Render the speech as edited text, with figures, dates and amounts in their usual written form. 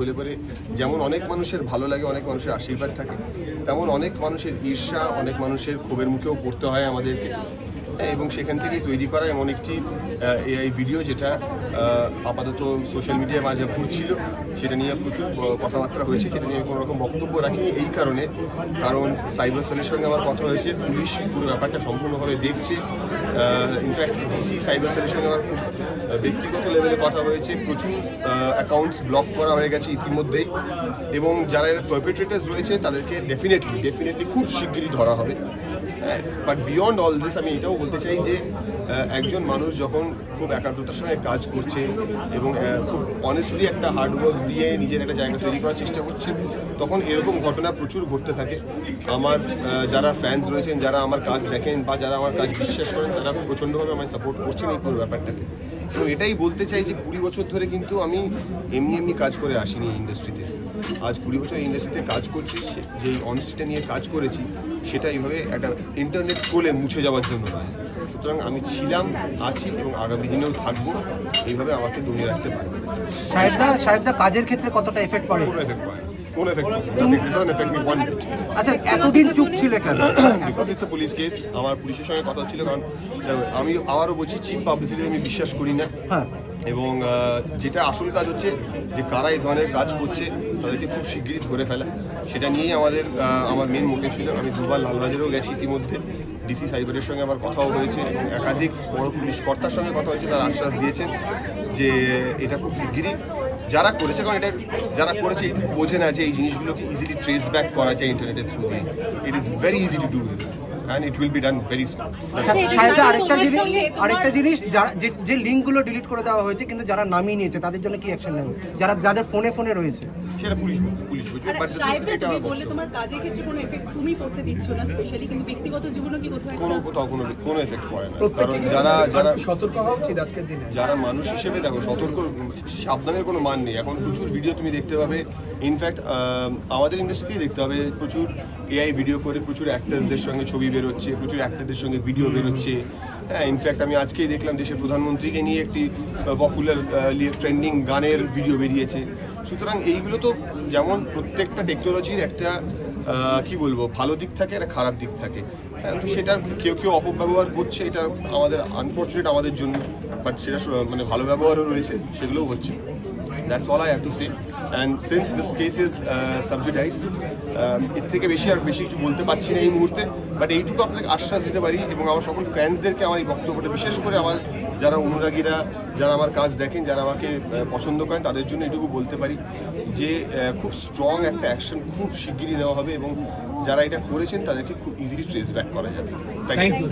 হলে পরে যেমন অনেক মানুষের ভালো লাগে, অনেক মানুষের আশীর্বাদ থাকে, তেমন অনেক মানুষের ঈর্ষা, অনেক মানুষের ক্ষোভের মুখেও পড়তে হয় আমাদেরকে। এবং সেখান থেকেই তৈরি করা এমন একটি এআই ভিডিও যেটা আপাতত সোশ্যাল মিডিয়ায় মাঝে ঘুরছিল, সেটা নিয়ে প্রচুর কথাবার্তা হয়েছে। সেটা নিয়ে কোনো রকম বক্তব্য রাখিনি এই কারণে, কারণ সাইবার সেলের সঙ্গে আমার কথা হয়েছে, পুলিশ পুরো ব্যাপারটা সম্পূর্ণভাবে দেখছে। ইনফ্যাক্ট ডিসি সাইবার সেলের সঙ্গে আমার খুব ব্যক্তিগত লেভেলে কথা হয়েছে। প্রচুর অ্যাকাউন্টস ব্লক করা হয়ে গেছে ইতিমধ্যেই, এবং যারা এর পারপেট্রেটার্স রয়েছে তাদেরকে ডেফিনেটলি খুব শিগগিরই ধরা হবে। বাট বিয়ন্ড অল দিস আমি এটাও বলতে চাই যে একজন মানুষ যখন খুব একাগ্রতার সঙ্গে কাজ করছে এবং খুব অনেস্টলি একটা হার্ডওয়ার্ক দিয়ে নিজের একটা জায়গা তৈরি করার চেষ্টা করছে, তখন এরকম ঘটনা প্রচুর ঘটতে থাকে। আমার যারা ফ্যান্স রয়েছেন, যারা আমার কাজ দেখেন বা যারা আমার কাজ বিশ্বাস করেন, তারা প্রচণ্ডভাবে আমায় সাপোর্ট করছেন এই পুরো ব্যাপারটাকে। এবং এটাই বলতে চাই যে 20 বছর ধরে কিন্তু আমি এমনি কাজ করে আসিনি ইন্ডাস্ট্রিতে। আজ 20 বছর ইন্ডাস্ট্রিতে কাজ করছি, যেই অনেস্টিটা নিয়ে কাজ করেছি সেটা এইভাবে একটা ইন্টারনেট ট্রোলে মুছে যাওয়ার জন্য নয়। সুতরাং আমি ছিলাম, আছি এবং আগামী দিনেও থাকবো, এইভাবে আমাকে দমিয়ে রাখতে পারবে। সাহেবদা কাজের ক্ষেত্রে কতটা এফেক্ট পড়ে? কোনো এফেক্ট পড়ে, কোনো এফেক্ট পড়ে। আচ্ছা, এতদিন চুপ ছিল কেন? Because it's police case. আমার পুলিশের সঙ্গে কথা হচ্ছিল, কারণ আমি আবারও বলছি, চিপ পাবলিসিটি আমি বিশ্বাস করি না। হ্যাঁ, এবং যেটা আসল কাজ হচ্ছে যে কারা এই ধরনের কাজ করছে তাদেরকে খুব শিগগিরই ধরে ফেলা, সেটা নিয়েই আমার মেন মোটিভ ছিল। আমি দুবার লালবাজারেও গেছি ইতিমধ্যে, ডিসি সাইবারের সঙ্গে আমার কথাও হয়েছে এবং একাধিক বড় পুলিশ কর্তার সঙ্গে কথা হয়েছে। তারা আশ্বাস দিয়েছেন যে এটা খুব শিগগিরই যারা করেছে, কারণ এটা যারা করেছে এইটুকু বোঝে না যে এই জিনিসগুলোকে ইজিলি ট্রেস ব্যাক করা যায় ইন্টারনেটের থ্রু দিয়ে। It is very easy to do and it will be done very soon. সাহেবদা, আরেকটা জিনিস, যে লিঙ্কগুলো ডিলিট করে দেওয়া হয়েছে কিন্তু যারা নামিয়ে নিয়েছে তাদের জন্য কি অ্যাকশন নেবে? যাদের ফোনে রয়েছে সেটা পুলিশ বুঝবে। বাট এটা বললে তোমার কাজের ক্ষেত্রে কোনো এফেক্ট তুমি করতে দিচ্ছ না স্পেশালি, কিন্তু ব্যক্তিগত জীবনে কি কোথাও কোনো এফেক্ট পড়ে না। কারণ যারা সতর্ক হওয়া উচিত আজকের দিনে। যারা মানুষ হিসেবে দেখো, সাবধানের কোনো মান নেই। এখন প্রচুর ভিডিও তুমি দেখতে পাবে, ইনফ্যাক্ট আমাদের ইন্ডাস্ট্রিতেই দেখতে হবে, প্রচুর এআই ভিডিও করে প্রচুর অ্যাক্টারদের সঙ্গে ছবি বেরোচ্ছে, প্রচুর অ্যাক্টারদের সঙ্গে ভিডিও বেরোচ্ছে। হ্যাঁ, ইনফ্যাক্ট আমি আজকেই দেখলাম দেশের প্রধানমন্ত্রীকে নিয়ে একটি পপুলার ট্রেন্ডিং গানের ভিডিও বেরিয়েছে। সুতরাং এইগুলো তো, যেমন প্রত্যেকটা টেকনোলজির একটা কি বলবো, ভালো দিক থাকে, একটা খারাপ দিক থাকে। হ্যাঁ, তো সেটার কেউ অপব্যবহার করছে, এটা আমাদের আনফর্চুনেট আমাদের জন্য, বাট সেটা মানে ভালো ব্যবহারও রয়েছে, সেগুলোও হচ্ছে। That's all I have to say. And since this case is subjudiced, এর থেকে বেশি কিছু বলতে পারছি না এই মুহূর্তে। বাট এইটুকু আপনাকে আশ্বাস দিতে পারি, এবং আমার সকল ফ্যান্সদেরকে আমার এই বক্তব্যটা, বিশেষ করে আমার যারা অনুরাগীরা, যারা আমার কাজ দেখেন, যারা আমাকে পছন্দ করেন, তাদের জন্য এইটুকু বলতে পারি যে খুব স্ট্রং একটা অ্যাকশন খুব শিগগিরই নেওয়া হবে, এবং যারা এটা করেছেন তাদেরকে খুব ইজিলি ট্রেস ব্যাক করা যাবে। Thank you.